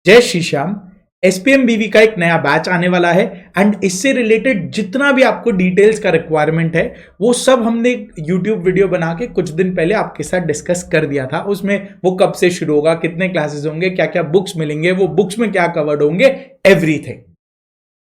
जय श्री श्याम। एसपीएमबीवी का एक नया बैच आने वाला है एंड इससे रिलेटेड जितना भी आपको डिटेल्स का रिक्वायरमेंट है वो सब हमने यूट्यूब वीडियो बना के कुछ दिन पहले आपके साथ डिस्कस कर दिया था। उसमें वो कब से शुरू होगा, कितने क्लासेस होंगे, क्या क्या बुक्स मिलेंगे, वो बुक्स में क्या कवर्ड होंगे, एवरीथिंग।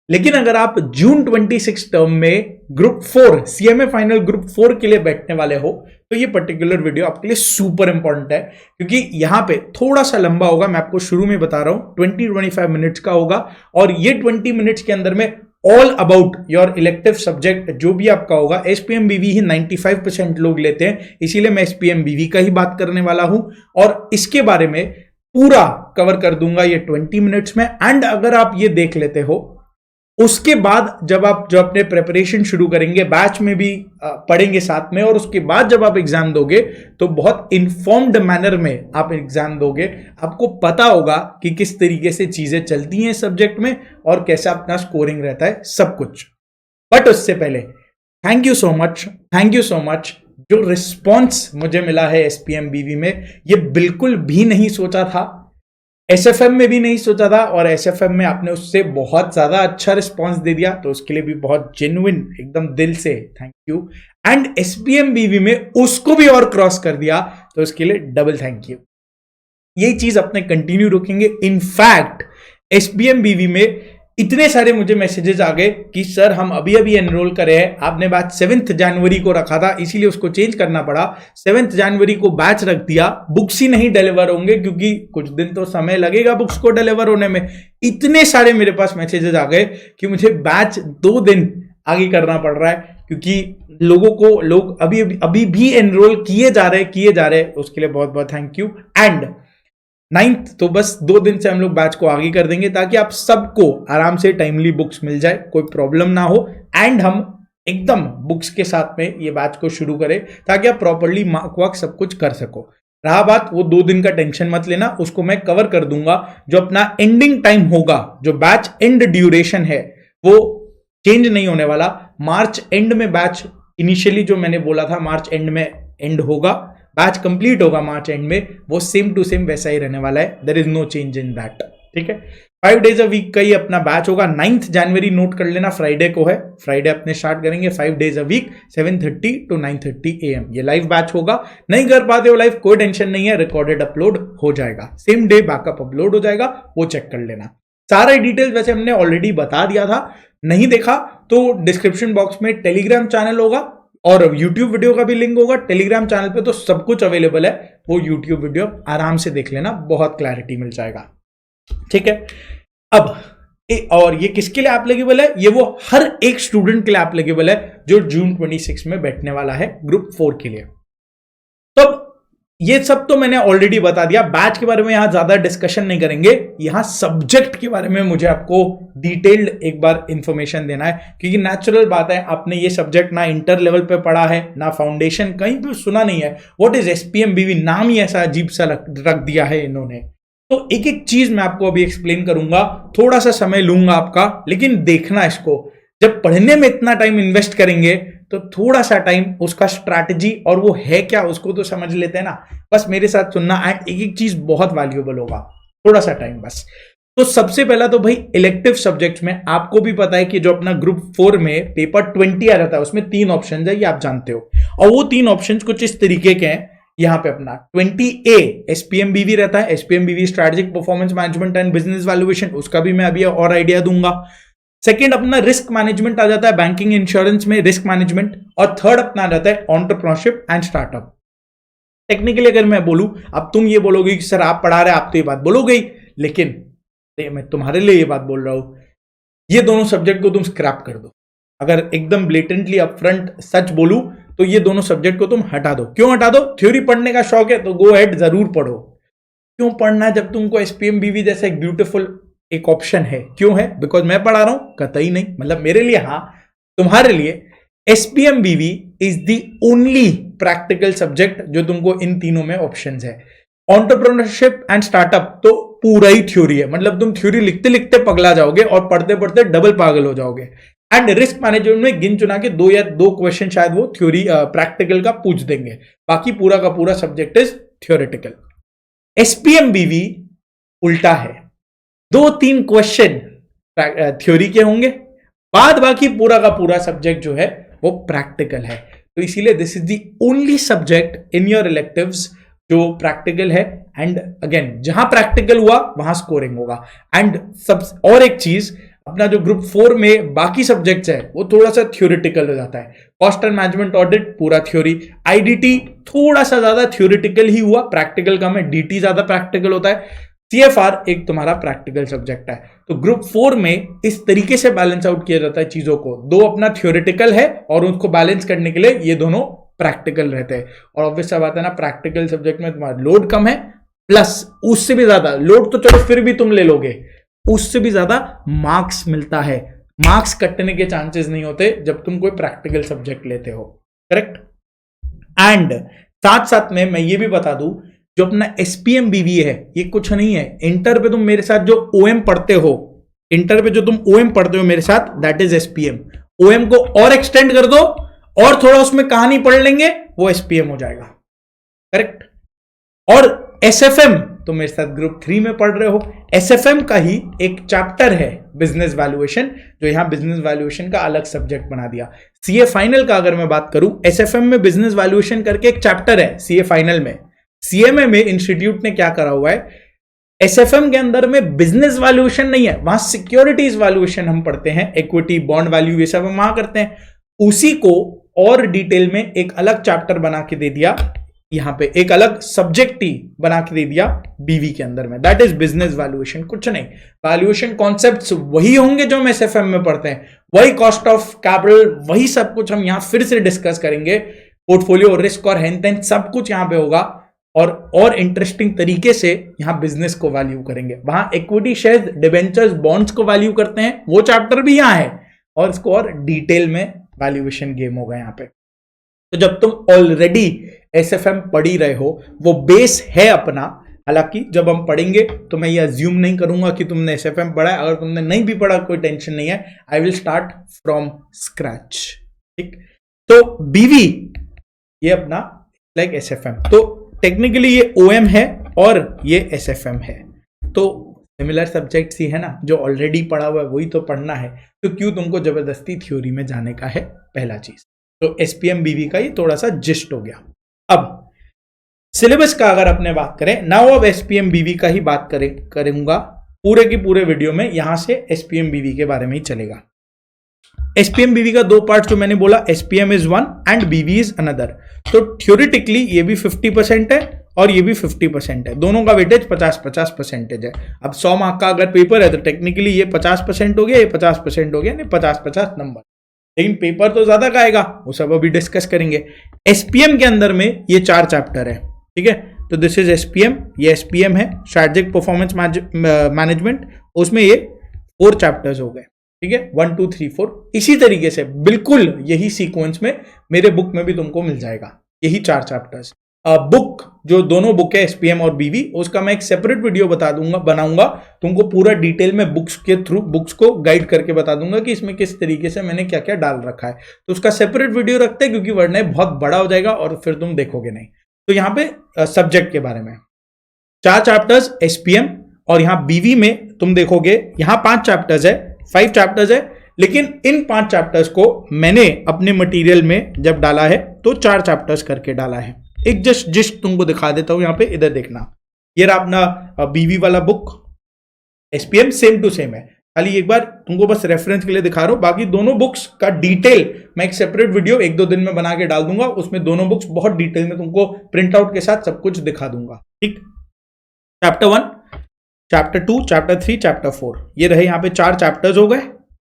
लेकिन अगर आप जून 26 टर्म में ग्रुप 4 सीएमए फाइनल ग्रुप 4 के लिए बैठने वाले हो तो ये पर्टिकुलर वीडियो आपके लिए सुपर इंपॉर्टेंट है, क्योंकि यहां पे थोड़ा सा लंबा होगा। मैं आपको शुरू में बता रहा हूं 20-25 मिनट्स का होगा और ये 20 मिनट्स के अंदर में all about your elective subject जो भी आपका होगा। एसपीएमबीवी ही 95% लोग लेते हैं, इसीलिए मैं एसपीएमबीवी का ही बात करने वाला हूं और इसके बारे में पूरा कवर कर दूंगा ये 20 मिनट्स में। एंड अगर आप ये देख लेते हो उसके बाद जब आप जो अपने प्रिपरेशन शुरू करेंगे, बैच में भी पढ़ेंगे साथ में, और उसके बाद जब आप एग्जाम दोगे तो बहुत इन्फॉर्म्ड मैनर में आप एग्जाम दोगे। आपको पता होगा कि किस तरीके से चीजें चलती हैं सब्जेक्ट में और कैसा अपना स्कोरिंग रहता है, सब कुछ। बट उससे पहले थैंक यू सो मच। जो रिस्पॉन्स मुझे मिला है एसपीएमबीवी में, ये बिल्कुल भी नहीं सोचा था, एसएफएम में भी नहीं सोचा था, और एसएफएम में आपने उससे बहुत ज्यादा अच्छा रिस्पांस दे दिया तो उसके लिए भी बहुत जेन्युइन एकदम दिल से थैंक यू। एंड एसपीएमबीवी में उसको भी और क्रॉस कर दिया तो उसके लिए डबल थैंक यू। यही चीज अपने कंटिन्यू रखेंगे। इनफैक्ट एसपीएमबीवी में इतने सारे मुझे मैसेजेस आ गए कि सर हम अभी अभी एनरोल करे हैं, आपने बैच 7 जनवरी को रखा था इसीलिए उसको चेंज करना पड़ा, 7 जनवरी को बैच रख दिया, बुक्स ही नहीं डिलीवर होंगे क्योंकि कुछ दिन तो समय लगेगा बुक्स को डिलीवर होने में। इतने सारे मेरे पास मैसेजेस आ गए कि मुझे बैच 2 दिन आगे करना पड़ रहा है क्योंकि लोग अभी भी एनरोल किए जा रहे हैं। उसके लिए बहुत बहुत थैंक यू। एंड 9th तो बस 2 दिन से हम लोग बैच को आगे कर देंगे ताकि आप सबको आराम से टाइमली बुक्स मिल जाए, कोई प्रॉब्लम ना हो, एंड हम एकदम बुक्स के साथ में ये बैच को शुरू करें ताकि आप प्रॉपर्ली मार्क वार्क सब कुछ कर सको। रहा बात वो 2 दिन का, टेंशन मत लेना, उसको मैं कवर कर दूंगा। जो अपना एंडिंग टाइम होगा, जो बैच एंड ड्यूरेशन है वो चेंज नहीं होने वाला। मार्च एंड में बैच इनिशियली जो मैंने बोला था मार्च एंड में एंड होगा, बैच कंप्लीट होगा मार्च एंड में, वो सेम टू सेम वैसा ही रहने वाला है। There is no change in that. ठीक है, 5 डेज अ वीक का ही अपना बैच होगा। 9th जनवरी नोट कर लेना, फ्राइडे को है, फ्राइडे अपने स्टार्ट करेंगे। 5 days a week 7:30 to 9:30 AM ये लाइव बैच होगा। नहीं कर पाते हो लाइव, कोई टेंशन नहीं है, रिकॉर्डेड अपलोड हो जाएगा, सेम डे बैकअप अपलोड हो जाएगा, वो चेक कर लेना। सारा डिटेल्स वैसे हमने ऑलरेडी बता दिया था, नहीं देखा तो डिस्क्रिप्शन बॉक्स में टेलीग्राम चैनल होगा और YouTube वीडियो का भी लिंक होगा। टेलीग्राम चैनल पे तो सब कुछ अवेलेबल है, वो YouTube वीडियो आराम से देख लेना, बहुत क्लैरिटी मिल जाएगा। ठीक है, अब और ये किसके लिए एप्लीकेबल है? ये वो हर एक स्टूडेंट के लिए एप्लीकेबल है जो जून 26 में बैठने वाला है ग्रुप 4 के लिए। तो ये सब तो मैंने ऑलरेडी बता दिया, बैच के बारे में यहां ज्यादा डिस्कशन नहीं करेंगे। यहां सब्जेक्ट के बारे में मुझे आपको डिटेल्ड एक बार इंफॉर्मेशन देना है, क्योंकि नेचुरल बात है आपने ये सब्जेक्ट ना इंटर लेवल पे पढ़ा है ना फाउंडेशन कहीं भी सुना नहीं है। व्हाट इज एसपीएमबीवी, नाम ही ऐसा अजीब सा रख दिया है इन्होंने। तो एक एक चीज मैं आपको अभी एक्सप्लेन करूंगा, थोड़ा सा समय लूंगा आपका, लेकिन देखना इसको, जब पढ़ने में इतना टाइम इन्वेस्ट करेंगे तो थोड़ा सा टाइम उसका स्ट्रैटेजी और वो है क्या उसको तो समझ लेते हैं ना। बस मेरे साथ सुनना, एंड एक एक चीज बहुत वैल्यूएबल होगा, थोड़ा सा टाइम बस। तो सबसे पहला तो भाई इलेक्टिव सब्जेक्ट्स में आपको भी पता है कि जो अपना ग्रुप 4 में पेपर 20 आ जाता है उसमें 3 ऑप्शन है, ये आप जानते हो। और वो 3 ऑप्शन कुछ इस तरीके के हैं। यहां पे अपना 20A एसपीएमबीवी रहता है, SPMBV strategic performance management and business valuation, उसका भी मैं अभी और आइडिया दूंगा। सेकेंड अपना रिस्क मैनेजमेंट आ जाता है, बैंकिंग इंश्योरेंस में रिस्क मैनेजमेंट। और थर्ड अपना आ जाता है एंटरप्रेन्योरशिप एंड स्टार्टअप। टेक्निकली अगर मैं बोलूं, अब तुम ये बोलोगे कि सर आप पढ़ा रहे, आप तो ये बात बोलोगे ही, लेकिन मैं तुम्हारे लिए ये बात बोल रहा हूं, ये दोनों सब्जेक्ट को तुम स्क्रैप कर दो। अगर एकदम ब्लेटेंटली अपफ्रंट सच बोलूं तो ये दोनों सब्जेक्ट को तुम हटा दो। क्यों हटा दो? थ्योरी पढ़ने का शौक है तो गो हेड, जरूर पढ़ो। क्यों पढ़ना है जब तुमको एसपीएमबीवी जैसा एक ब्यूटीफुल एक ऑप्शन है? क्यों है? बिकॉज मैं पढ़ा रहा हूं? कतई नहीं, मतलब मेरे लिए हाँ, तुम्हारे लिए SPMBV is the only practical subject जो तुमको इन तीनों में ऑप्शंस है। एंटरप्रेन्योरशिप एंड स्टार्टअप तो पूरा ही थ्योरी है, मतलब तुम थ्योरी लिखते लिखते पगला जाओगे और पढ़ते पढ़ते डबल पागल हो जाओगे। एंड रिस्क मैनेजमेंट में गिन चुना के 2 क्वेश्चन शायद वो थ्योरी प्रैक्टिकल का पूछ देंगे, बाकी पूरा का पूरा सब्जेक्ट इज थ्योरेटिकल। एसपीएमबीवी उल्टा है, 2-3 क्वेश्चन थ्योरी के होंगे, बाद बाकी पूरा का पूरा सब्जेक्ट जो है वो प्रैक्टिकल है। तो इसीलिए this is the only subject in your electives जो प्रैक्टिकल है। एंड अगेन जहां प्रैक्टिकल हुआ वहां स्कोरिंग होगा। एंड सब और एक चीज, अपना जो ग्रुप 4 में बाकी सब्जेक्ट्स है वो थोड़ा सा थ्योरेटिकल हो जाता है। कॉस्ट एंड मैनेजमेंट ऑडिट पूरा थ्योरी, आईडीटी थोड़ा सा ज्यादा थ्योरेटिकल ही हुआ, प्रैक्टिकल कम है, डीटी ज्यादा प्रैक्टिकल होता है, सीएफआर एक तुम्हारा प्रैक्टिकल सब्जेक्ट है। तो ग्रुप 4 में इस तरीके से बैलेंस आउट किया जाता है चीजों को, 2 अपना थ्योरेटिकल है और उसको बैलेंस करने के लिए ये दोनों प्रैक्टिकल रहते हैं। और ऑब्वियस सा बात है ना, प्रैक्टिकल सब्जेक्ट में तुम्हारा लोड कम है, प्लस उससे भी ज्यादा लोड तो चलो फिर भी तुम ले लोगे, उससे भी ज्यादा मार्क्स मिलता है। मार्क्स कटने के चांसेस नहीं होते जब तुम कोई प्रैक्टिकल सब्जेक्ट लेते हो, करेक्ट। एंड साथ साथ में मैं ये भी बता दूं, जो अपना एसपीएम बीवी है ये कुछ नहीं है। इंटर पे तुम मेरे साथ जो ओएम पढ़ते हो, इंटर पे जो तुम ओएम पढ़ते हो मेरे साथ, दैट इज एसपीएम। ओएम को और एक्सटेंड कर दो और थोड़ा उसमें कहानी पढ़ लेंगे, वो एसपीएम हो जाएगा, करेक्ट। और एसएफएम तो मेरे साथ ग्रुप 3 में पढ़ रहे हो, एसएफएम का ही एक चैप्टर है बिजनेस वैल्यूएशन, जो यहां बिजनेस वैल्यूएशन का अलग सब्जेक्ट बना दिया। सीए फाइनल का अगर मैं बात करूं, एसएफएम में बिजनेस वैल्यूएशन करके एक चैप्टर है सीए फाइनल में। सीएमए में इंस्टीट्यूट ने क्या करा हुआ है, एसएफएम के अंदर में बिजनेस वैल्यूएशन नहीं है, वहां सिक्योरिटीज वैल्यूएशन हम पढ़ते हैं, इक्विटी बॉन्ड वैल्यू ये सब हम वहां करते हैं। उसी को और डिटेल में एक अलग चैप्टर बना के दे दिया, यहां पे एक अलग सब्जेक्ट ही बना के दे दिया बीवी के अंदर में, दैट इज बिजनेस वैल्यूएशन। कुछ नहीं, वैल्यूएशन कॉन्सेप्ट्स वही होंगे जो हम एसएफएम में पढ़ते हैं, वही कॉस्ट ऑफ कैपिटल, वही सब कुछ हम यहां फिर से डिस्कस करेंगे। पोर्टफोलियो रिस्क और हेन तेन सब कुछ यहां पे होगा, और इंटरेस्टिंग तरीके से यहां बिजनेस को वैल्यू करेंगे। वहां इक्विटी शेयर डिबेंचर्स बॉन्ड्स को वैल्यू करते हैं, वो चैप्टर भी यहां है, और इसको और डिटेल में वैल्यूएशन गेम होगा यहां पे। तो जब तुम ऑलरेडी एसएफएम पढ़ ही रहे हो, वो बेस है अपना। हालांकि जब हम पढ़ेंगे तो मैं ये अज्यूम नहीं करूंगा कि तुमने एसएफएम पढ़ा है, अगर तुमने नहीं भी पढ़ा कोई टेंशन नहीं है, I will start from scratch, ठीक। तो बीवी ये अपना लाइक एसएफएम, तो टेक्निकली ये ओएम है और ये एसएफएम है, तो सिमिलर सब्जेक्ट्स ही है ना, जो ऑलरेडी पढ़ा हुआ है वही तो पढ़ना है, तो क्यों तुमको जबरदस्ती थ्योरी में जाने का है, पहला चीज। तो एसपीएम बीवी का ये थोड़ा सा जिस्ट हो गया। अब सिलेबस का अगर अपने बात करें, नाउ अब एसपीएम बीवी का ही बात करूंगा पूरे की पूरे वीडियो में, यहां से एसपीएम बीवी के बारे में ही चलेगा। एसपीएम बीवी का 2 पार्ट जो मैंने बोला, एसपीएम इज 1 एंड बीवी इज अनदर। तो थ्योरेटिकली ये भी 50% है और ये भी 50% है, दोनों का वेटेज 50-50 परसेंटेज है। अब 100 मार्क का अगर पेपर है तो टेक्निकली ये 50% हो गया, ये 50% हो गया, नहीं 50-50 नंबर, लेकिन पेपर तो ज्यादा का आएगा, वो सब अभी डिस्कस करेंगे। एसपीएम के अंदर में ये 4 चैप्टर है, ठीक है। तो दिस इज एसपीएम, ये एसपीएम है, स्ट्रैटेजिक परफॉर्मेंस मैनेजमेंट, उसमें ये 4 चैप्टर्स हो गए, ठीक है, 1 2 3 4। इसी तरीके से बिल्कुल यही सीक्वेंस में मेरे बुक में भी तुमको मिल जाएगा, यही 4 चैप्टर्स। बुक जो दोनों बुक है एसपीएम और बीवी, उसका मैं एक सेपरेट वीडियो बनाऊंगा तुमको पूरा डिटेल में बुक्स के थ्रू, बुक्स को गाइड करके बता दूंगा कि इसमें किस तरीके से मैंने क्या क्या डाल रखा है। तो उसका सेपरेट वीडियो रखते हैं, क्योंकि वरना बहुत बड़ा हो जाएगा और फिर तुम देखोगे नहीं। तो यहाँ पे सब्जेक्ट के बारे में 4 चैप्टर्स एसपीएम, और यहाँ बीवी में तुम देखोगे यहाँ 5 चैप्टर्स है, 5 चैप्टर्स है, लेकिन इन 5 चैप्टर्स को मैंने अपने मटेरियल में जब डाला है तो 4 चैप्टर्स करके डाला है। एक जस्ट तुमको दिखा देता हूं, यहां पे इधर देखना, ये रहा अपना बीवी वाला book, SPM same to same है, खाली एक बार तुमको बस रेफरेंस के लिए दिखा रहा हूं। बाकी दोनों बुक्स का डिटेल मैं एक सेपरेट वीडियो 1-2 दिन में बना के डाल दूंगा, उसमें दोनों बुक्स बहुत डिटेल में तुमको प्रिंट आउट के साथ सब कुछ दिखा दूंगा, ठीक। चैप्टर 1, चैप्टर 2, चैप्टर 3, चैप्टर 4, ये रहे यहाँ पे 4 चैप्टर्स हो गए,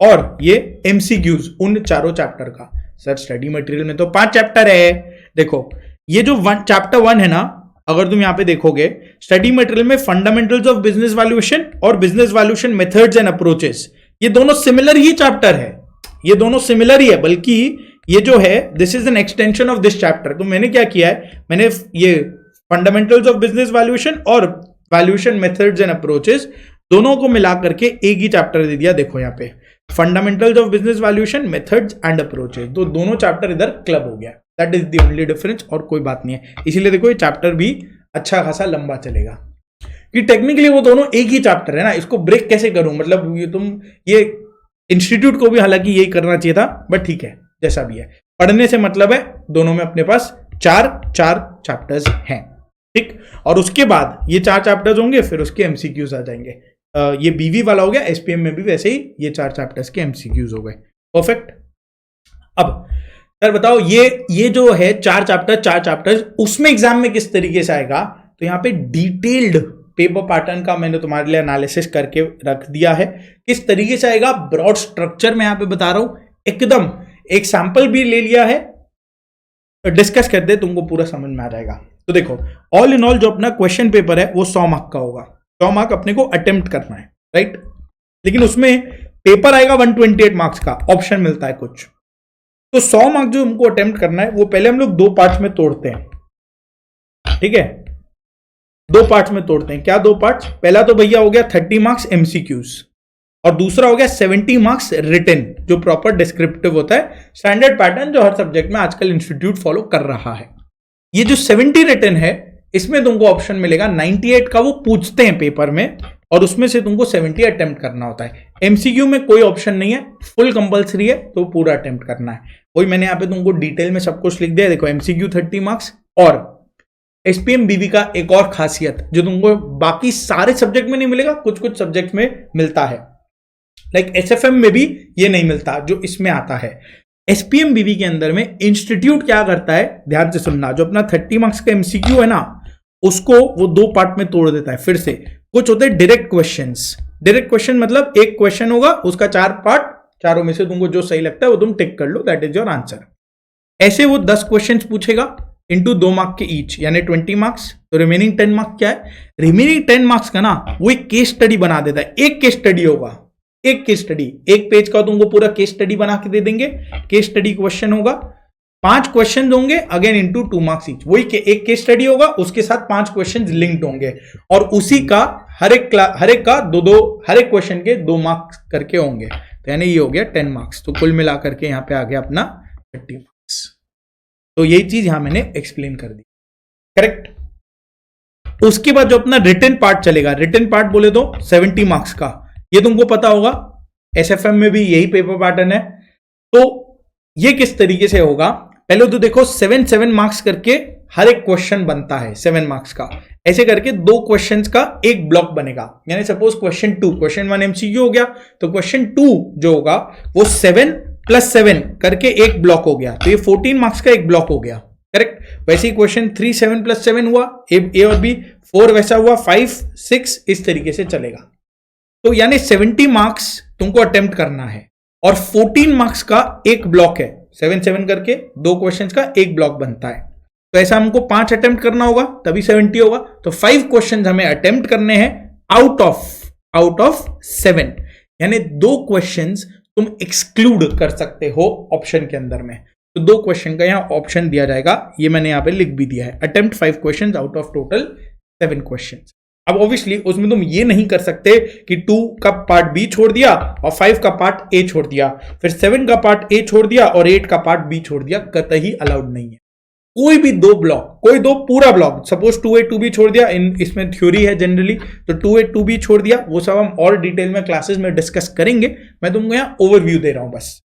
और ये एमसीक्यूज उन चारों चैप्टर का। सर स्टडी मटेरियल में तो 5 चैप्टर है, देखो ये जो चैप्टर 1 है ना, अगर तुम यहां पे देखोगे स्टडी मटेरियल में फंडामेंटल्स ऑफ बिजनेस वैल्यूएशन और business valuation methods and approaches, ये दोनों सिमिलर ही चैप्टर है, ये दोनों सिमिलर ही है, बल्कि ये जो है this is an extension of this chapter. तो मैंने क्या किया है, मैंने ये फंडामेंटल्स ऑफ बिजनेस वैल्यूएशन और वैल्यूएशन मेथड्स एंड अप्रोचेस दोनों को मिला करके एक ही चैप्टर दे दिया। देखो यहाँ पे fundamentals of business valuation methods and approaches, तो दोनों चैप्टर इधर क्लब हो गया, that is the only difference, और कोई बात नहीं है। इसीलिए देखो ये चैप्टर भी अच्छा खासा लंबा चलेगा, कि टेक्निकली वो दोनों एक ही चैप्टर है ना, इसको ब्रेक कैसे करूं, मतलब ये इंस्टीट्यूट को भी हालांकि यही करना चाहिए था, बट ठीक है जैसा भी है, पढ़ने से मतलब है दोनों में अपने पास चार चैप्टर्स हैं, ठीक। और उसके बाद ये 4 चैप्टर्स होंगे, फिर उसके एमसीक्यूज आ जाएंगे। ये बीवी वाला हो गया, एसपीएम में भी वैसे ही ये 4 चैप्टर्स के एमसीक्यूज हो गए। परफेक्ट। अब सर बताओ ये जो है 4 चैप्टर्स उसमें एग्जाम में किस तरीके से आएगा, तो यहां पे डिटेल्ड पेपर पैटर्न का मैंने तुम्हारे लिए एनालिसिस करके रख दिया है, किस तरीके से आएगा ब्रॉड स्ट्रक्चर में यहां पे बता रहा हूं एकदम। एक सैंपल भी ले लिया है, डिस्कस कर दे, तुमको पूरा समझ में आ जाएगा। तो देखो ऑल इन ऑल जो अपना क्वेश्चन पेपर है वो 100 मार्क का होगा, 100 मार्क अपने को अटेम्प्ट करना है, राइट। लेकिन उसमें पेपर आएगा 128 मार्क्स का, ऑप्शन मिलता है कुछ। तो 100 मार्क जो हमको अटेम्प्ट करना है वो पहले हम लोग 2 पार्ट्स में तोड़ते हैं, ठीक है। 2 पार्ट्स में तोड़ते हैं। क्या 2 पार्ट्स? पहला तो भैया हो गया 30 मार्क्स एमसीक्यूज, और दूसरा हो गया 70 मार्क्स रिटन, जो प्रॉपर डिस्क्रिप्टिव होता है, स्टैंडर्ड पैटर्न जो हर सब्जेक्ट में आजकल इंस्टीट्यूट फॉलो कर रहा है। ये जो 70 रिटन है इसमें तुमको ऑप्शन मिलेगा 98 का, वो पूछते हैं पेपर में, और उसमें से तुमको 70 अटेम्प्ट करना होता है। एमसीक्यू में कोई ऑप्शन नहीं है, फुल कंपलसरी है, तो पूरा अटेम्प्ट करना है। वही मैंने यहां पे तुमको डिटेल में सब कुछ लिख दिया। देखो एमसीक्यू 30 मार्क्स, और एसपीएम बीवी का एक और खासियत जो तुमको बाकी सारे सब्जेक्ट में नहीं मिलेगा, कुछ कुछ सब्जेक्ट में मिलता है, लाइक एसएफएम में भी ये नहीं मिलता जो इसमें आता है। एसपीएम बीवी के अंदर में इंस्टीट्यूट क्या करता है, ध्यान से सुनना, जो अपना 30 मार्क्स का एमसीक्यू है ना, उसको वो 2 पार्ट में तोड़ देता है। फिर से कुछ होते हैं डायरेक्ट क्वेश्चंस। डायरेक्ट क्वेश्चन मतलब एक क्वेश्चन होगा, उसका 4 पार्ट, चारों में से तुमको जो सही लगता है वो तुम टिक कर लो, दैट इज योर आंसर। ऐसे वो 10 क्वेश्चन पूछेगा इंटू 2 मार्क के ईच, यानी 20 मार्क्स। तो रिमेनिंग 10 मार्क्स क्या है? रिमेनिंग 10 मार्क्स का ना वो एक केस स्टडी बना देता है। एक केस स्टडी होगा, एक केस स्टडी, एक पेज का तुमको पूरा केस स्टडी बना के दे देंगे। केस स्टडी क्वेश्चन होगा, 5 क्वेश्चन होंगे, अगेन इंटू 2 मार्क्स ईच। वही एक केस स्टडी होगा, उसके साथ 5 क्वेश्चन लिंक्ड होंगे, और उसी का हर एक का हर एक क्वेश्चन के 2 मार्क्स करके होंगे। तो यानी ये हो गया 10 मार्क्स। तो कुल मिलाकर के यहां पे आ गया अपना 30 मार्क्स। तो यही चीज यहां मैंने एक्सप्लेन कर दी, करेक्ट। उसके बाद जो अपना रिटन पार्ट चलेगा, रिटन पार्ट बोले तो 70 मार्क्स का, ये तुमको पता होगा, एसएफएम में भी यही पेपर पैटर्न है। तो ये किस तरीके से होगा, पहले तो देखो 7 मार्क्स करके हर एक क्वेश्चन बनता है 7 मार्क्स का। ऐसे करके 2 क्वेश्चंस का एक ब्लॉक बनेगा, यानी सपोज क्वेश्चन 1 एमसीक्यू हो गया, तो क्वेश्चन 2 जो होगा वो 7 + 7 करके एक ब्लॉक हो गया, तो ये 14 मार्क्स का एक ब्लॉक हो गया, करेक्ट। वैसे ही क्वेश्चन 3 7 + 7 हुआ, ए और बी, 4 वैसा हुआ, 5 6 इस तरीके से चलेगा। तो यानी 70 मार्क्स तुमको अटेम्प्ट करना है, और 14 मार्क्स का एक ब्लॉक है, 7 7 करके 2 क्वेश्चंस का एक ब्लॉक बनता है। तो ऐसा हमको 5 अटेम्प्ट करना होगा, तभी 70 होगा। तो 5 क्वेश्चंस हमें अटेम्प्ट करने हैं आउट ऑफ 7, यानी 2 क्वेश्चंस तुम एक्सक्लूड कर सकते हो ऑप्शन के अंदर में। तो 2 क्वेश्चन का यहां ऑप्शन दिया जाएगा, ये मैंने यहां पे लिख भी दिया है, attempt 5 questions out of total 7 questions. अब ऑब्वियसली उसमें तुम ये नहीं कर सकते कि 2 का पार्ट बी छोड़ दिया और 5 का पार्ट ए छोड़ दिया, फिर 7 का पार्ट ए छोड़ दिया और 8 का पार्ट बी छोड़ दिया, कतई अलाउड नहीं है। कोई भी 2 ब्लॉक, कोई 2 पूरा ब्लॉक, सपोज 2A 2B छोड़ दिया, इसमें थ्योरी है जनरली, तो 2A 2B छोड़ दिया, वो सब हम और डिटेल में क्लासेस में डिस्कस करेंगे, मैं तुमको यहाँ ओवरव्यू दे रहा हूं बस।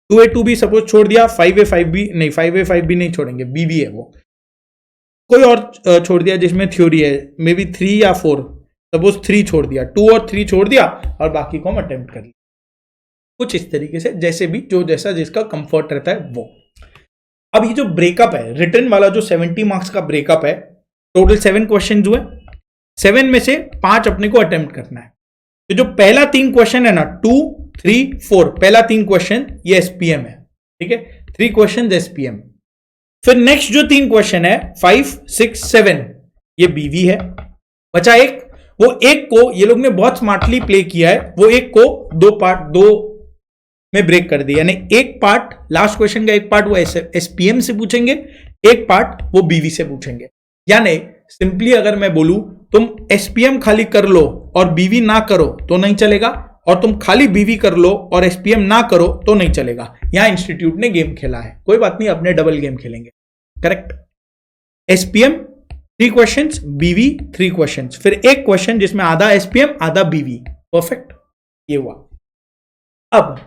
2A 2B सपोज छोड़ दिया, 5A 5B नहीं, 5A 5B नहीं छोड़ेंगे, BB है वो। कोई और छोड़ दिया जिसमें थ्योरी है, मे बी 3 या 4, सपोज 3 छोड़ दिया, 2 और 3 छोड़ दिया, और बाकी को हम अटेम्प्ट कर लिया, कुछ इस तरीके से, जैसे भी जो जैसा जिसका कंफर्ट रहता है वो। अब ये जो ब्रेकअप है रिटर्न वाला, जो 70 मार्क्स का ब्रेकअप है, टोटल 7 क्वेश्चन हुए, 7 में से 5 अपने को अटेम्प्ट करना है। तो जो पहला 3 क्वेश्चन है ना, 2 3 4, पहला 3 क्वेश्चन ये एसपीएम है, ठीक है, 3 क्वेश्चन एसपीएम। फिर नेक्स्ट जो 3 क्वेश्चन है 5 6 7, ये बीवी है। बचा एक, वो एक को ये लोग ने बहुत स्मार्टली प्ले किया है, वो एक को 2 में ब्रेक कर दिया, यानी एक पार्ट, लास्ट क्वेश्चन का एक पार्ट वो एसपीएम से पूछेंगे, एक पार्ट वो बीवी से पूछेंगे। यानी सिंपली अगर मैं बोलूं, तुम एसपीएम खाली कर लो और बीवी ना करो तो नहीं चलेगा, और तुम खाली बीवी कर लो और एसपीएम ना करो तो नहीं चलेगा। यहां इंस्टीट्यूट ने गेम खेला है, कोई बात नहीं, अपने डबल गेम खेलेंगे, करेक्ट। एसपीएम 3 क्वेश्चंस, बीवी 3 क्वेश्चंस, फिर एक क्वेश्चन जिसमें आधा एसपीएम आधा बीवी। परफेक्ट, ये हुआ। अब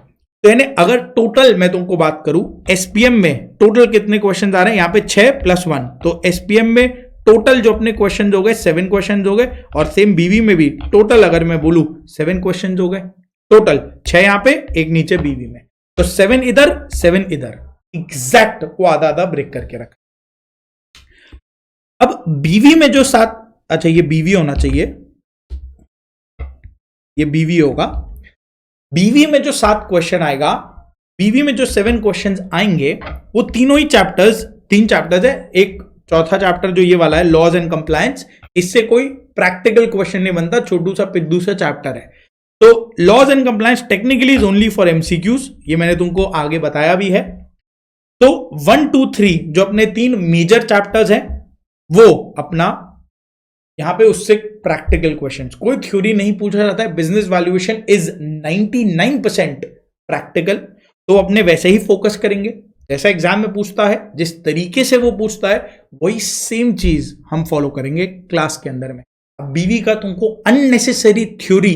तो यानी अगर टोटल मैं तुमको बात करूं एसपीएम में टोटल कितने क्वेश्चन आ रहे हैं, यहां पे 6 + 1, तो एसपीएम में टोटल जो अपने क्वेश्चन हो गए 7 क्वेश्चन हो गए, और सेम बीवी में भी टोटल अगर मैं बोलूं 7 क्वेश्चन हो गए टोटल, 6 यहां पे एक नीचे बीवी में, तो 7 इधर 7 इधर, एग्जैक्ट वो आधा आधा ब्रेक करके रखा। अब बीवी में जो 7, अच्छा ये बीवी होना चाहिए, ये बीवी होगा, बीवी में जो 7 क्वेश्चन आएगा, बीवी में जो 7 क्वेश्चंस आएंगे वो तीनों ही चैप्टर्स, 3 चैप्टर्स है, एक चौथा चैप्टर जो ये वाला है लॉज एंड कंप्लायंस, इससे कोई प्रैक्टिकल क्वेश्चन नहीं बनता, छोटू सा पिद्दू सा चैप्टर है। तो laws and compliance technically is only for MCQs, ये मैंने तुमको आगे बताया भी है। तो 1, 2, 3 जो अपने 3 मेजर चैप्टर्स हैं वो अपना यहां पे उससे प्रैक्टिकल क्वेश्चंस, कोई थ्योरी नहीं पूछा जाता है, बिजनेस वैल्यूएशन इज 99% प्रैक्टिकल, तो अपने वैसे ही फोकस करेंगे जैसा एग्जाम में पूछता है, जिस तरीके से वो पूछता है वही सेम चीज हम फॉलो करेंगे क्लास के अंदर में। अब बीवी का तुमको अननेसेसरी थ्योरी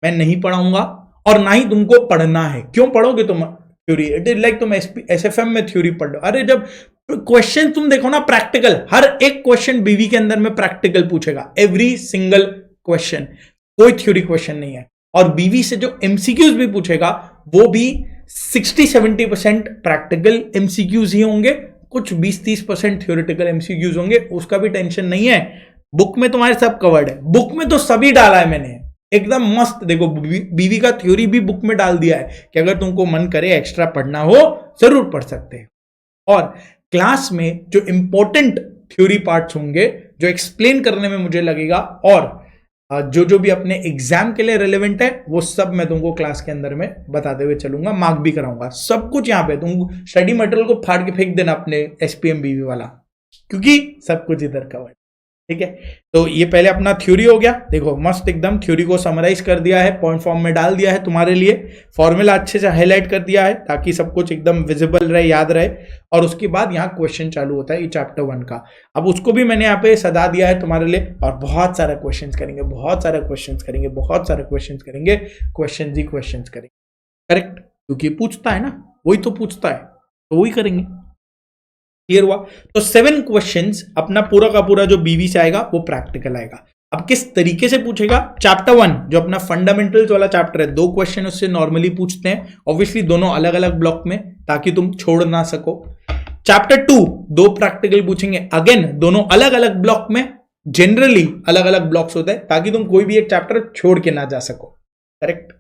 मैं नहीं पढ़ाऊंगा और ना ही तुमको पढ़ना है। क्यों पढ़ोगे तुम थ्योरी? इट इज लाइक तुम एसएफएम में थ्योरी पढ़ लो। अरे जब क्वेश्चन तुम देखो ना प्रैक्टिकल, हर एक क्वेश्चन बीवी के अंदर में प्रैक्टिकल पूछेगा, एवरी सिंगल क्वेश्चन, कोई थ्योरी क्वेश्चन नहीं है। और बीवी से जो एमसीक्यूज भी पूछेगा वो भी 60-70% प्रैक्टिकल एमसीक्यूज ही होंगे, कुछ 20-30% थ्योरेटिकल एमसीक्यूज होंगे, उसका भी टेंशन नहीं है। बुक में तुम्हारे सब कवर्ड है, बुक में तो सभी डाला है मैंने एकदम मस्त। देखो बीवी का थ्योरी भी बुक में डाल दिया है कि अगर तुमको मन करे एक्स्ट्रा पढ़ना हो जरूर पढ़ सकते हैं। और क्लास में जो इंपॉर्टेंट थ्योरी पार्ट्स होंगे, जो एक्सप्लेन करने में मुझे लगेगा और जो भी अपने एग्जाम के लिए रिलेवेंट है, वो सब मैं तुमको क्लास के अंदर में बताते हुए चलूंगा, मार्क भी कराऊंगा सब कुछ। यहाँ पे तुम स्टडी मटेरियल को फाड़ के फेंक देना अपने एसपीएम बीवी वाला, क्योंकि सब कुछ इधर कवर। ठीक है, तो ये पहले अपना थ्योरी हो गया। देखो मस्त एकदम थ्योरी को समराइज कर दिया है, पॉइंट फॉर्म में डाल दिया है तुम्हारे लिए, फॉर्मूला अच्छे से हाईलाइट कर दिया है ताकि सब कुछ एकदम विजिबल रहे, याद रहे। और उसके बाद यहाँ क्वेश्चन चालू होता है ये चैप्टर 1 का। अब उसको भी मैंने यहाँ पे सजा दिया है तुम्हारे लिए, और बहुत सारे क्वेश्चन करेंगे, बहुत सारे क्वेश्चन करेंगे, बहुत सारे क्वेश्चन करेंगे, क्वेश्चन ही क्वेश्चन करेंगे। करेक्ट, क्योंकि पूछता है ना, वही तो पूछता है, तो वही करेंगे। क्लियर हुआ? तो 7 क्वेश्चंस अपना पूरा का पूरा जो बीवी से आएगा वो प्रैक्टिकल आएगा। अब किस तरीके से पूछेगा? चैप्टर 1 जो अपना फंडामेंटल्स वाला चैप्टर है, 2 क्वेश्चन उससे नॉर्मली पूछते हैं, ऑब्वियसली दोनों अलग अलग ब्लॉक में ताकि तुम छोड़ ना सको। चैप्टर 2 2 प्रैक्टिकल पूछेंगे, अगेन दोनों अलग अलग ब्लॉक में, जनरली अलग अलग ब्लॉक्स होते हैं ताकि तुम कोई भी एक चैप्टर छोड़ के ना जा सको। करेक्ट।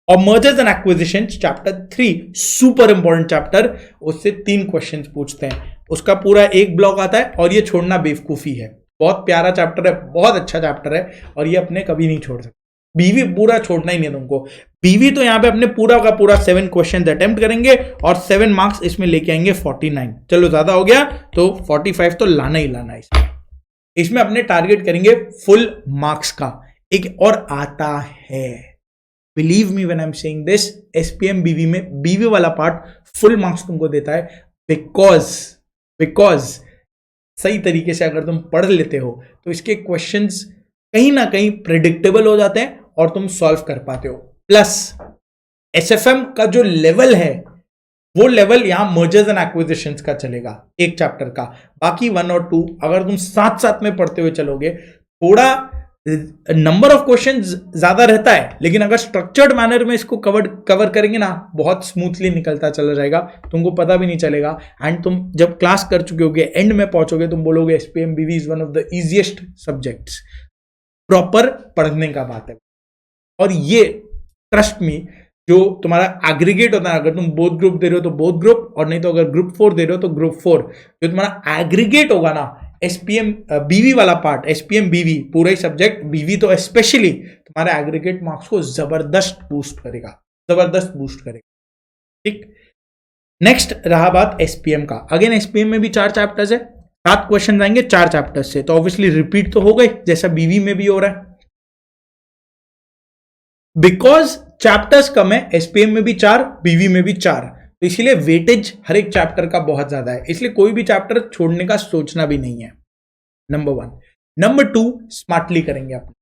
और mergers and acquisitions chapter 3 super important chapter, उससे 3 क्वेश्चंस पूछते हैं, उसका पूरा एक ब्लॉक आता है, और ये छोड़ना बेवकूफी है। बहुत प्यारा चैप्टर है, बहुत अच्छा चैप्टर है, और ये अपने कभी नहीं छोड़ सकते। बीवी पूरा छोड़ना ही नहीं तुमको। बीवी तो यहाँ पे अपने पूरा का पूरा 7 क्वेश्चन अटेम्प्ट करेंगे और 7 मार्क्स इसमें लेके आएंगे 49। चलो ज्यादा हो गया तो 45 तो लाना ही लाना है। इसमें अपने टारगेट करेंगे फुल मार्क्स का। एक और आता है, believe me when I am saying this, SPM बीवी में बीवी वाला पार्ट फुल मार्क्स तुमको देता है, बिकॉज सही तरीके से अगर तुम पढ़ लेते हो तो इसके क्वेश्चंस कहीं ना कहीं प्रेडिक्टेबल हो जाते हैं और तुम सॉल्व कर पाते हो। प्लस एसएफएम का जो लेवल है वो लेवल यहां मर्जर्स एंड एक्विजिशंस का चलेगा एक चैप्टर का। बाकी 1 और 2 अगर तुम साथ साथ में पढ़ते हुए चलोगे, थोड़ा नंबर ऑफ क्वेश्चंस ज्यादा रहता है, लेकिन अगर स्ट्रक्चर्ड मैनर में इसको कवर करेंगे ना, बहुत स्मूथली निकलता चला जाएगा, तुमको पता भी नहीं चलेगा। एंड तुम जब क्लास कर चुके होगे, एंड में पहुंचोगे, तुम बोलोगे एसपीएम बीवी is one of the easiest subjects. Proper पढ़ने का बात है। और ये ट्रस्ट मी, जो तुम्हारा एग्रीगेट होता है, अगर तुम बोथ ग्रुप दे रहे हो तो बोथ ग्रुप, और नहीं तो अगर ग्रुप 4 दे रहे हो तो ग्रुप 4, जो तुम्हारा एग्रीगेट होगा ना एसपीएम बीवी वाला पार्ट, एसपीएम बीवी पूरा ही सब्जेक्ट, बीवी तो स्पेशली तुम्हारे एग्रीगेट मार्क्स को जबरदस्त बूस्ट करेगा, जबरदस्त बूस्ट करेगा। ठीक, नेक्स्ट रहा बात एसपीएम का। अगेन एसपीएम में भी 4 चैप्टर्स है, 7 क्वेश्चन आएंगे 4 चैप्टर्स से, तो ऑब्वियसली रिपीट तो हो गए जैसा बीवी में भी हो रहा है। बिकॉज चैप्टर्स कम है, एसपीएम में भी 4, बीवी में भी 4, तो इसीलिए वेटेज हर एक चैप्टर का बहुत ज्यादा है, इसलिए कोई भी चैप्टर छोड़ने का सोचना भी नहीं है। नंबर 1। नंबर 2 स्मार्टली करेंगे अपने।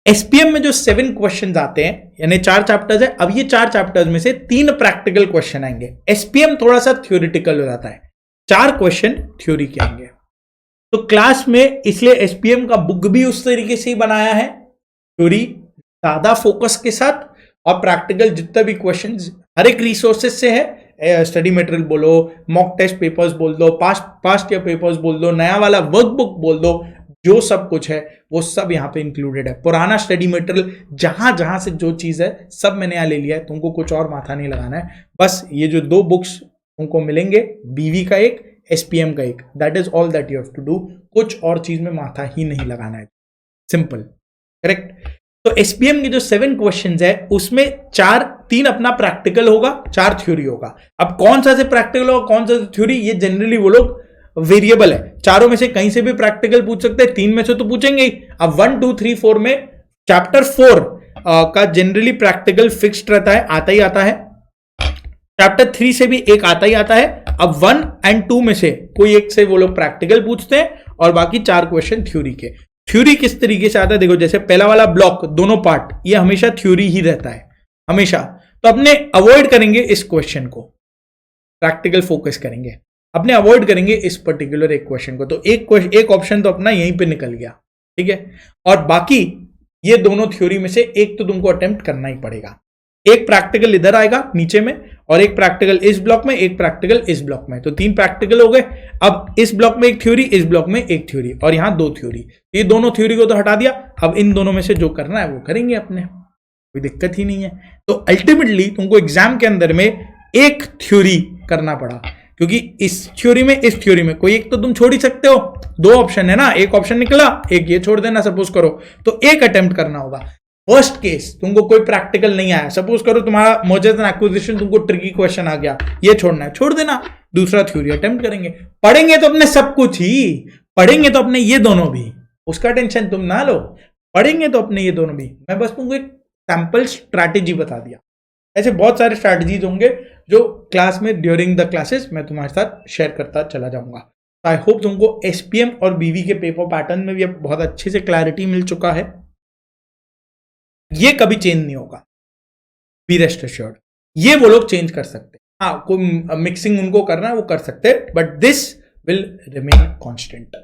एसपीएम में जो 7 क्वेश्चंस आते हैं, यानी 4 चैप्टर्स है, अब ये 4 चैप्टर्स में से 3 प्रैक्टिकल क्वेश्चन आएंगे। एसपीएम थोड़ा सा थ्योरेटिकल हो जाता है, 4 क्वेश्चन थ्योरी के आएंगे। तो क्लास में इसलिए एसपीएम का बुक भी उस तरीके से ही बनाया है, थ्योरी ज्यादा फोकस के साथ और प्रैक्टिकल जितना भी क्वेश्चंस हर एक रिसोर्सेज से है, स्टडी मटेरियल बोलो, मॉक टेस्ट पेपर्स बोल दो, पास्ट ईयर पेपर्स बोल दो, नया वाला वर्कबुक बोल दो, जो सब कुछ है वो सब यहाँ पे इंक्लूडेड है। पुराना स्टडी मटेरियल जहां जहां से जो चीज है सब मैंने यहाँ ले लिया है, तुमको कुछ और माथा नहीं लगाना है। बस ये जो 2 बुक्स तुमको मिलेंगे, बीवी का एक, एसपीएम का एक, that is all that you have to do. कुछ और चीज में माथा ही नहीं लगाना है, सिंपल, करेक्ट। तो एसपीएम के जो 7 क्वेश्चंस है उसमें 3 अपना प्रैक्टिकल होगा, 4 थ्योरी होगा। अब कौन सा से प्रैक्टिकल होगा कौन सा से थ्योरी, ये जनरली वो लोग वेरिएबल है, चारों में से कहीं से भी प्रैक्टिकल पूछ सकते हैं, 3 में से तो पूछेंगे ही। अब 1 2 3 4 में चैप्टर 4 का जनरली प्रैक्टिकल फिक्स्ड रहता है, आता ही आता है। चैप्टर 3 से भी एक आता ही आता है। अब 1 और 2 में से कोई एक से वो लोग प्रैक्टिकल पूछते हैं और बाकी 4 क्वेश्चन थ्योरी के। थ्योरी किस तरीके से आता है देखो, जैसे पहला वाला ब्लॉक, दोनों पार्ट, ये हमेशा थ्योरी ही रहता है हमेशा। तो अपने अवॉइड करेंगे इस क्वेश्चन को, प्रैक्टिकल फोकस करेंगे, अपने अवॉइड करेंगे इस पर्टिकुलर एक क्वेश्चन को। तो एक ऑप्शन तो अपना यहीं पे निकल गया, ठीक है। और बाकी ये दोनों थ्योरी में से एक तो तुमको अटेम्प्ट करना ही पड़ेगा। एक प्रैक्टिकल इधर आएगा नीचे में, और एक प्रैक्टिकल इस ब्लॉक में, एक प्रैक्टिकल इस ब्लॉक में, तो 3 प्रैक्टिकल हो गए। अब इस ब्लॉक में एक थ्योरी, इस ब्लॉक में एक थ्योरी, और यहां 2 थ्योरी। ये दोनों थ्योरी को तो हटा दिया, अब इन दोनों में से जो करना है वो करेंगे अपने, कोई दिक्कत ही नहीं है। तो अल्टीमेटली तुमको एग्जाम के अंदर में एक थ्योरी करना पड़ा, क्योंकि इस थ्योरी में, इस थ्योरी में कोई एक तो तुम छोड़ ही सकते हो, 2 ऑप्शन है ना, एक ऑप्शन निकला, एक ये छोड़ देना सपोज करो, तो एक अटेम्प्ट करना होगा। फर्स्ट केस तुमको कोई प्रैक्टिकल नहीं आया, सपोज करो तुम्हारा मर्जर्स एंड एक्विजिशन, तुमको ट्रिकी क्वेश्चन आ गया, ये छोड़ना है, छोड़ देना, दूसरा थ्योरी अटेम्प्ट करेंगे। पढ़ेंगे तो अपने सब कुछ ही, पढ़ेंगे तो अपने ये दोनों भी, उसका टेंशन तुम ना लो, पढ़ेंगे तो अपने ये दोनों भी। मैं बस तुमको एक सैंपल स्ट्रैटेजी बता दिया, ऐसे बहुत सारे स्ट्रैटेजीज होंगे जो क्लास में ड्यूरिंग द क्लासेस मैं तुम्हारे साथ शेयर करता चला जाऊंगा। आई होप तुमको एसपीएम और बीवी के पेपर पैटर्न में भी अब बहुत अच्छे से क्लैरिटी मिल चुका है। ये कभी चेंज नहीं होगा, बी रेस्ट एश्योर्ड। ये वो लोग चेंज कर सकते हैं, हाँ कोई मिक्सिंग उनको करना है वो कर सकते हैं, but this will remain constant.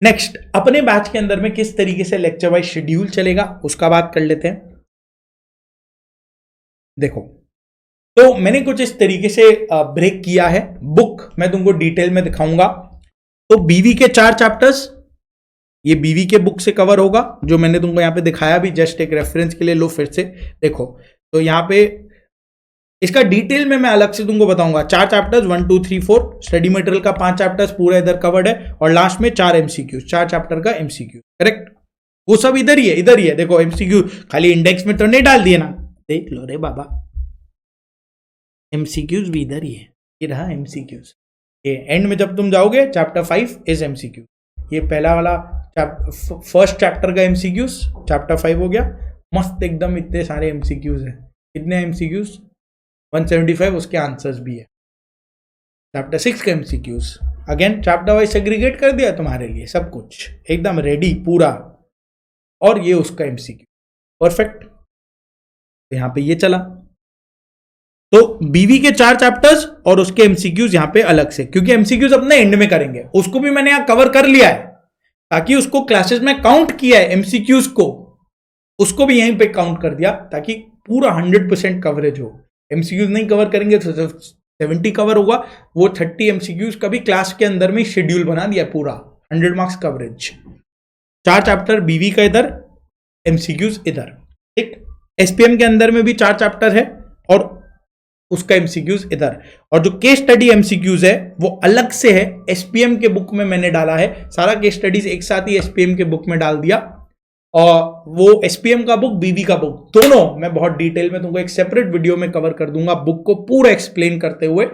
Next, अपने बैच के अंदर में किस तरीके से लेक्चर वाइज शेड्यूल चलेगा उसका बात कर लेते हैं। देखो, तो मैंने कुछ इस तरीके से ब्रेक किया है, बुक मैं तुमको डिटेल में दिखाऊंगा। तो बीवी के 4 चैप्टर्स, ये बीवी के बुक से कवर होगा, जो मैंने तुमको यहां पे दिखाया भी, जस्ट एक रेफरेंस के लिए लो फिर से देखो। तो यहां पे इसका डिटेल में मैं अलग से तुमको बताऊंगा। 4 चैप्टर्स 1 2 3 4, स्टडी मटेरियल का 5 चैप्टर्स पूरा इधर कवर्ड है, और लास्ट में 4 एमसीक्यू, 4 चैप्टर का एमसीक्यू, करेक्ट। वो सब इधर ही है, इधर ही है। देखो एमसीक्यू खाली इंडेक्स में तो नहीं डाल दिए ना, देख लो रे बाबा, एमसीक्यूज भी इधर ही है, ये रहा एमसीक्यूज। ये एंड में जब तुम जाओगे चैप्टर 5 इज एमसीक्यू, ये पहला वाला फर्स्ट चैप्टर का एमसीक्यूज चैप्टर 5 हो गया, मस्त एकदम, इतने सारे एमसीक्यूज है। कितने एमसीक्यूज? 175, उसके आंसर्स भी है। चैप्टर 6 का MCQs again chapter wise segregate कर दिया तुम्हारे लिए, सब कुछ एकदम रेडी पूरा, और ये उसका एमसीक्यू, परफेक्ट। यहां पे ये चला, तो बीवी के 4 चैप्टर्स और उसके एमसीक्यूज यहां पे अलग से, क्योंकि एमसीक्यूज अपने एंड में करेंगे, उसको भी मैंने यहां कवर कर लिया है, ताकि उसको क्लासेस में काउंट किया है एमसीक्यूज को, उसको भी यहीं पे काउंट कर दिया, ताकि पूरा 100% कवरेज हो। एमसीक्यूज नहीं कवर करेंगे तो 70 कवर होगा, वो 30 एमसीक्यूज का भी क्लास के अंदर में शेड्यूल बना दिया पूरा, 100 मार्क्स कवरेज। 4 चैप्टर बीवी का इधर, एमसीक्यूज इधर, ठीक। एसपीएम के अंदर में भी 4 चैप्टर है और उसका एमसीक्यूज इधर, और जो केस स्टडी एमसीक्यूज है वो अलग से है, एसपीएम के बुक में मैंने डाला है, सारा केस स्टडीज एक साथ ही एसपीएम के बुक में डाल दिया, और वो एसपीएम का बुक, बीवी का बुक, दोनों मैं बहुत डिटेल में तुमको एक सेपरेट वीडियो में कवर कर दूंगा, बुक को पूरा एक्सप्लेन करते हुए,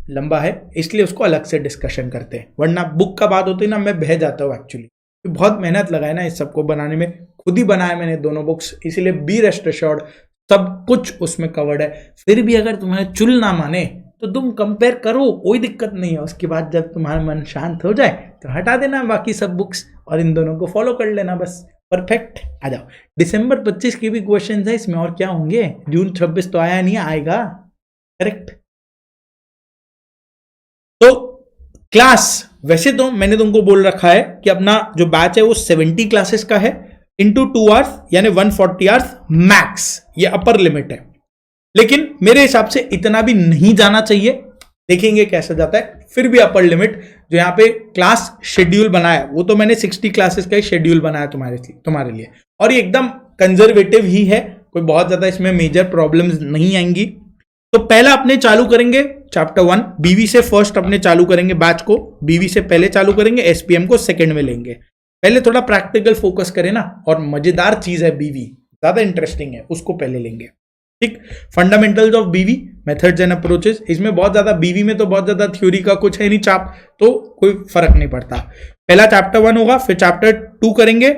लंबा है इसलिए उसको अलग से डिस्कशन करते हैं, वरना बुक का बात होती है ना मैं बह जाता हूँ एक्चुअली, बहुत मेहनत लगाए ना इस सबको बनाने में, खुद ही बनाया मैंने दोनों बुक्स, इसलिए बी रेस्ट एश्योर्ड सब कुछ उसमें कवर्ड है। फिर भी अगर तुम्हारे चुल ना माने तो तुम कंपेयर करो, कोई दिक्कत नहीं है। उसके बाद जब तुम्हारा मन शांत हो जाए तो हटा देना बाकी सब बुक्स और इन दोनों को फॉलो कर लेना, बस परफेक्ट। आ जाओ, दिसंबर 25 के भी क्वेश्चन है इसमें, और क्या होंगे? जून 26 तो आया नहीं, आएगा, करेक्ट। तो क्लास, वैसे तो मैंने तुमको बोल रखा है कि अपना जो बैच है वो 70 क्लासेस का है, इंटू 2 आवर्स यानी 140 आवर्स मैक्स, ये अपर लिमिट है। लेकिन मेरे हिसाब से इतना भी नहीं जाना चाहिए, देखेंगे कैसा जाता है। फिर भी अपर लिमिट जो यहाँ पे क्लास शेड्यूल बनाया, वो तो मैंने 60 क्लासेस का ही शेड्यूल बनाया तुम्हारे लिए, और ये एकदम कंजर्वेटिव ही है, कोई बहुत ज्यादा इसमें मेजर प्रॉब्लम्स नहीं आएंगी। तो पहला अपने चालू करेंगे चैप्टर 1 बीवी से, फर्स्ट अपने चालू करेंगे बैच को बीवी से पहले चालू करेंगे, एसपीएम को सेकंड में लेंगे। पहले थोड़ा प्रैक्टिकल फोकस करें ना, और मजेदार चीज है बीवी, ज्यादा इंटरेस्टिंग है, उसको पहले लेंगे, ठीक। फंडामेंटल्स ऑफ बीवी, मेथड्स एंड अप्रोचेस, इसमें बहुत ज्यादा बीवी में तो बहुत ज्यादा थ्योरी का कुछ है नहीं चाप, तो कोई फर्क नहीं पड़ता। पहला चैप्टर 1 होगा, फिर चैप्टर 2 करेंगे,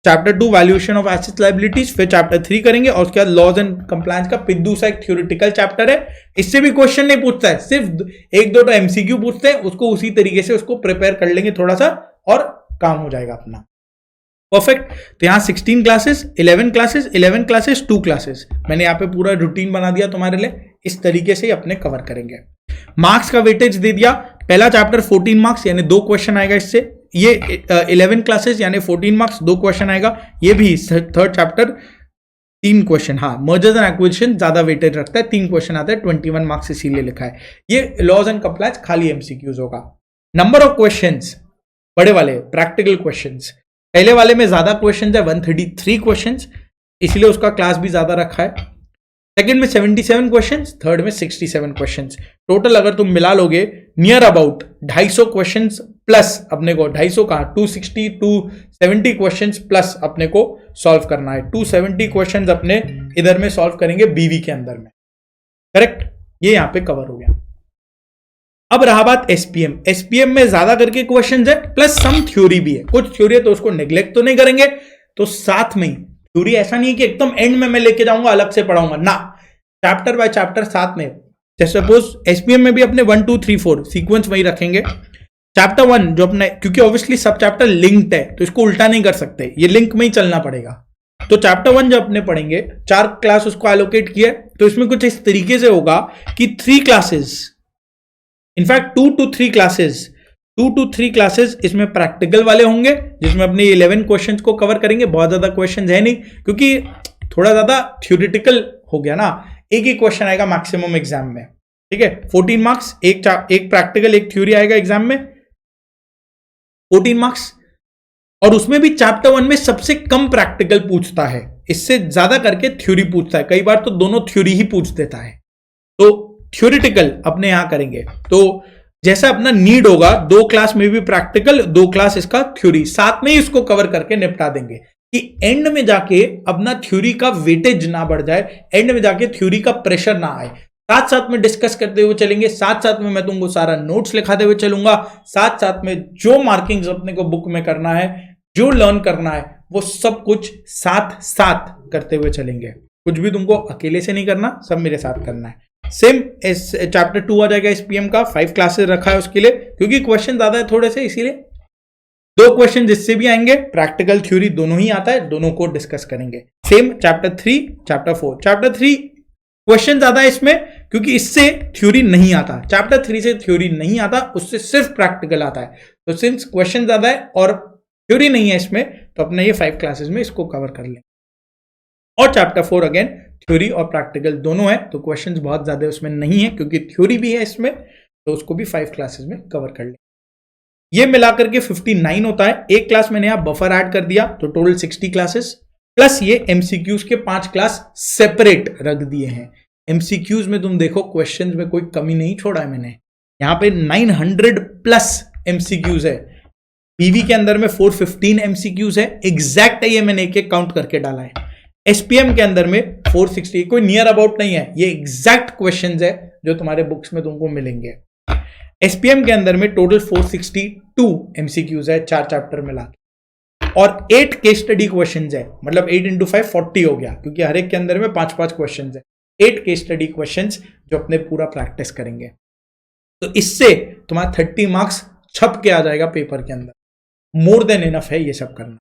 chapter 2 valuation of assets liabilities, फिर चैप्टर 3 करेंगे, और उसके बाद लॉज एंड कंप्लायंस का पिद्दू सा एक थ्योरेटिकल चैप्टर है। इससे भी क्वेश्चन नहीं पूछता है, सिर्फ एक दो तो एमसीक्यू पूछते हैं, उसको उसी तरीके से उसको प्रिपेयर कर लेंगे थोड़ा सा, और काम हो जाएगा अपना, परफेक्ट। तो यहां 16 क्लासेस, 11 क्लासेस, 11 क्लासेस, 2 क्लासेस, मैंने यहां पे पूरा रूटीन बना दिया तुम्हारे लिए, इस तरीके से अपने कवर करेंगे। मार्क्स का वेटेज दे दिया, पहला चैप्टर 14 मार्क्स यानी 2 क्वेश्चन आएगा इससे, ये 11 क्लासेस यानी 14 मार्क्स 2 क्वेश्चन आएगा, ये भी थर्ड चैप्टर 3 क्वेश्चन, हाँ मर्जर्स एंड एक्विजिशन ज्यादा वेटेज रखता है, 3 क्वेश्चन आता है, 21 मार्क्स इसीलिए लिखा है। ये लॉज एंड कंप्लायंस खाली एमसीक्यूज होगा। नंबर ऑफ क्वेश्चंस, बड़े वाले प्रैक्टिकल क्वेश्चंस, पहले वाले में ज्यादा क्वेश्चंस है 133 क्वेश्चंस, इसलिए उसका क्लास भी ज्यादा रखा है। सेकंड में 77 क्वेश्चंस, थर्ड में 67 क्वेश्चंस, टोटल अगर तुम मिला लोगे नियर अबाउट 250 क्वेश्चंस प्लस अपने को, 250 कहां, 260 270 क्वेश्चंस प्लस अपने को सॉल्व करना है। 270 क्वेश्चंस अपने इधर में सॉल्व करेंगे बीवी के अंदर में, करेक्ट। ये यहां पे कवर हो गया। अब रहा बात एसपीएम, एसपीएम में ज्यादा करके क्वेश्चंस है प्लस सम थ्योरी भी है, कुछ थ्योरी है तो उसको नेग्लेक्ट तो नहीं करेंगे, तो साथ में थ्योरी ऐसा नहीं है कि एकदम एंड में मैं लेके जाऊंगा अलग से पढ़ाऊंगा ना, चैप्टर बाय चैप्टर साथ में। जैसे सपोज एसपीएम में भी अपने 1 2 3 4 सीक्वेंस वही रखेंगे। चैप्टर 1 जो अपने, क्योंकि ऑब्वियसली सब चैप्टर लिंक्ड है तो इसको उल्टा नहीं कर सकते, ये लिंक में ही चलना पड़ेगा। तो चैप्टर 1 जब अपने पढ़ेंगे, 4 क्लास उसको एलोकेट किया, तो इसमें कुछ इस तरीके से होगा कि 3 क्लासेस, इनफैक्ट 2 to 3 क्लासेस इसमें प्रैक्टिकल वाले होंगे, जिसमें अपने 11 क्वेश्चंस को कवर करेंगे। बहुत ज्यादा क्वेश्चंस है नहीं, क्योंकि थोड़ा ज्यादा थ्योरेटिकल हो गया ना, एक ही क्वेश्चन आएगा मैक्सिमम एग्जाम में, ठीक है। 14 मार्क्स, एक प्रैक्टिकल एक थ्योरी आएगा एग्जाम में, 14 मार्क्स, और उसमें भी चैप्टर 1 में सबसे कम प्रैक्टिकल पूछता है, इससे ज्यादा करके थ्योरी पूछता है, कई बार तो दोनों थ्योरी ही पूछ देता है। तो थ्योरेटिकल अपने यहां करेंगे, तो जैसा अपना नीड होगा 2 क्लास में भी प्रैक्टिकल, 2 क्लास इसका थ्योरी, साथ में ही इसको कवर करके निपटा देंगे कि एंड में जाके अपना थ्योरी का वेटेज ना बढ़ जाए, एंड में जाके थ्योरी का प्रेशर ना आए। साथ साथ में डिस्कस करते हुए चलेंगे, साथ साथ में मैं तुमको सारा नोट्स लिखाते हुए चलूंगा, साथ साथ में जो मार्किंग्स अपने को बुक में करना है, जो लर्न करना है, वो सब कुछ साथ साथ करते हुए चलेंगे। कुछ भी तुमको अकेले से नहीं करना, सब मेरे साथ करना है। सेम चैप्टर 2 आ जाएगा एसपीएम का, 5 क्लासेस रखा है उसके लिए, क्योंकि क्वेश्चन ज्यादा है थोड़े से, इसीलिए 2 क्वेश्चन जिससे भी आएंगे, प्रैक्टिकल थ्योरी दोनों ही आता है, दोनों को डिस्कस करेंगे। Same chapter 3, chapter 4, chapter 3 question ज्यादा है इसमें, क्योंकि इससे थ्योरी नहीं आता, चैप्टर 3 से थ्योरी नहीं आता, उससे सिर्फ प्रैक्टिकल आता है। तो सिंस क्वेश्चन ज्यादा है और थ्योरी नहीं है इसमें, तो अपने ये 5 क्लासेस में इसको कवर कर लें। और चैप्टर 4 अगेन थ्योरी और प्रैक्टिकल दोनों है, तो क्वेश्चंस बहुत ज्यादा उसमें नहीं है, क्योंकि थ्योरी भी है इसमें, तो उसको भी 5 क्लासेस में कवर कर लें। ये मिलाकर के 59 होता है। एक क्लास मैंने यहां बफर ऐड कर दिया, तो टोटल 60 क्लासेस, प्लस ये एमसीक्यूज के 5 क्लास सेपरेट रख दिए हैं। एमसीक्यूज में तुम देखो क्वेश्चंस में कोई कमी नहीं छोड़ा है मैंने, यहां पे 900 प्लस एमसीक्यूज है। पीवी के अंदर में 415 एमसीक्यूज है, एग्जैक्ट है, ये मैंने एक एक काउंट करके डाला है। एसपीएम के अंदर में 460, कोई नियर अबाउट नहीं है, ये एग्जैक्ट क्वेश्चंस है जो तुम्हारे बुक्स में तुमको मिलेंगे। एसपीएम के अंदर में टोटल 462 एमसीक्यूज है, 4 चैप्टर मिला के, और 8 केस स्टडी क्वेश्चंस है, मतलब 8 × 5 40 हो गया, क्योंकि हर एक के अंदर में 5-5 क्वेश्चंस है। 8 केस स्टडी क्वेश्चंस जो अपने पूरा प्रैक्टिस करेंगे। तो इससे तुम्हारा 30 मार्क्स छप के आ जाएगा पेपर के अंदर। मोर देन इनफ है ये सब करना,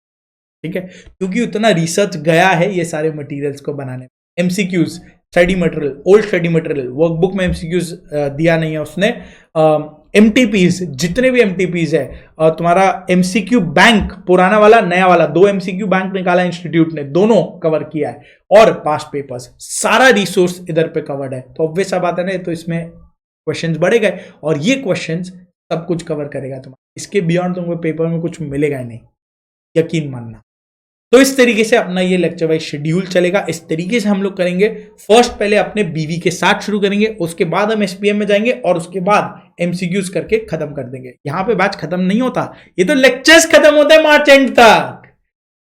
ठीक है, क्योंकि उतना रिसर्च गया है ये सारे मटेरियल्स को बनाने में। MCQs, study material, old study material, workbook में एमसीक्यूज दिया नहीं है उसने। एमटीपीज, जितने भी एमटीपीज है, तुम्हारा एमसीक्यू बैंक, पुराना वाला नया वाला, 2 एमसीक्यू बैंक निकाला इंस्टीट्यूट ने, दोनों कवर किया है, और पास्ट पेपर्स, सारा रिसोर्स इधर पे कवर्ड है। तो ऑब्वियस सा बात है ना, तो इसमें क्वेश्चंस बढ़े गए, और ये क्वेश्चंस सब कुछ कवर करेगा तुम्हारा। इसके बियॉन्ड तुमको पेपर में कुछ मिलेगा ही नहीं, यकीन मानना। तो इस तरीके से अपना ये लेक्चर वाइज शेड्यूल चलेगा। इस तरीके से हम लोग करेंगे। फर्स्ट पहले अपने बीवी के साथ शुरू करेंगे, उसके बाद हम एसपीएम में जाएंगे, और उसके बाद एमसीक्यूज करके खत्म कर देंगे। यहां पे बैच खत्म नहीं होता, ये तो लेक्चर्स खत्म होते हैं मार्च एंड तक।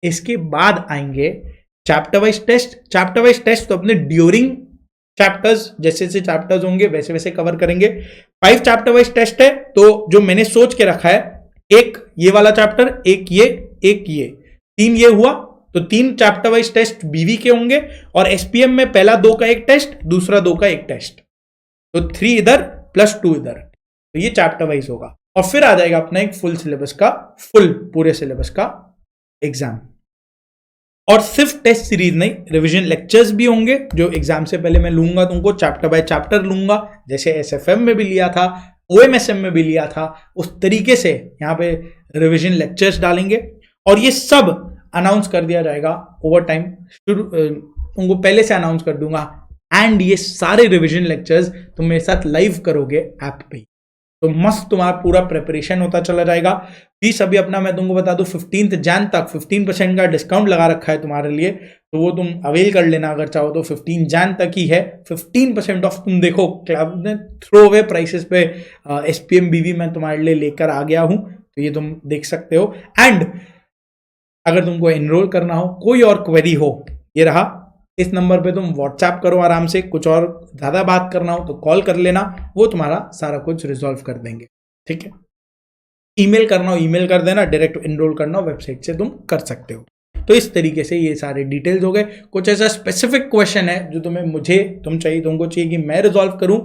इसके बाद आएंगे chapter wise test. Chapter wise test तो अपने ड्यूरिंग चैप्टर्स, जैसे जैसे चैप्टर्स होंगे वैसे वैसे कवर करेंगे। 5 चैप्टर वाइज टेस्ट है, तो जो मैंने सोच के रखा है, एक ये वाला चैप्टर, एक ये 3 ये हुआ, तो 3 चैप्टर वाइज टेस्ट बीवी के होंगे, और एसपीएम में पहला 2 का एक टेस्ट, दूसरा 2 का एक टेस्ट, तो 3 इधर प्लस 2 इधर। तो ये चैप्टर वाइज होगा, और फिर आ जाएगा अपना एक फुल सिलेबस का, पूरे सिलेबस का एग्जाम। और सिर्फ टेस्ट सीरीज नहीं, रिवीजन लेक्चर्स भी होंगे जो एग्जाम से पहले मैं लूंगा तुमको, चैप्टर बाय चैप्टर लूंगा, जैसे एसएफएम में भी लिया था, ओएमएसएम में भी लिया था, उस तरीके से यहाँ पे रिवीजन लेक्चर्स डालेंगे। और ये सब अनाउंस कर दिया जाएगा ओवर टाइम, तुमको पहले से अनाउंस कर दूंगा। एंड ये सारे रिवीजन लेक्चर्स तुम मेरे साथ लाइव करोगे ऐप पे, तो मस्त तुम्हारा पूरा प्रिपरेशन होता चला जाएगा। फीस अभी अपना मैं तुमको बता दूं 15 जैन तक 15% का डिस्काउंट लगा रखा है तुम्हारे लिए, तो वो तुम अवेल कर लेना अगर चाहो तो। 15 जैन तक ही है, 15% ऑफ। तुम देखो क्लब ने थ्रो अवे प्राइसेस पे एसपीएम बीवी मैं तुम्हारे लिए लेकर आ गया हूं, तो ये तुम देख सकते हो। एंड अगर तुमको एनरोल करना हो, कोई और क्वेरी हो, ये रहा, इस नंबर पे तुम व्हाट्सएप करो आराम से। कुछ और ज्यादा बात करना हो तो कॉल कर लेना, वो तुम्हारा सारा कुछ रिजॉल्व कर देंगे, ठीक है। ईमेल करना हो ईमेल कर देना, डायरेक्ट एनरोल करना हो वेबसाइट से तुम कर सकते हो। तो इस तरीके से ये सारे डिटेल्स हो गए। कुछ ऐसा स्पेसिफिक क्वेश्चन है जो तुमको चाहिए कि मैं रिजॉल्व करूं,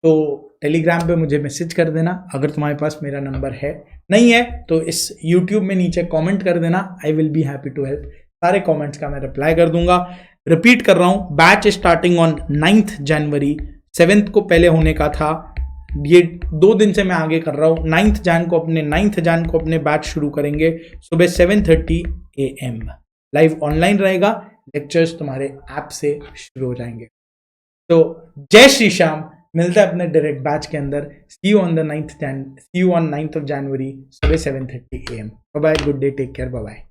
तो टेलीग्राम पे मुझे मैसेज कर देना अगर तुम्हारे पास मेरा नंबर है। नहीं है तो इस यूट्यूब में नीचे कमेंट कर देना, I will be happy to help. सारे कमेंट्स का मैं रिप्लाई कर दूंगा। रिपीट कर रहा हूं, batch starting on 9th January, 7th को पहले होने का था, ये 2 दिन से मैं आगे कर रहा हूं। 9th जैन को अपने बैच शुरू करेंगे सुबह 7:30 AM। लाइव ऑनलाइन रहेगा, लेक्चर्स तुम्हारे ऐप से शुरू हो जाएंगे। तो जय श्री श्याम, मिलता है अपने डायरेक्ट बैच के अंदर। See you on 9th of January सुबह 7:30 AM। Bye bye, good day, take care, bye bye.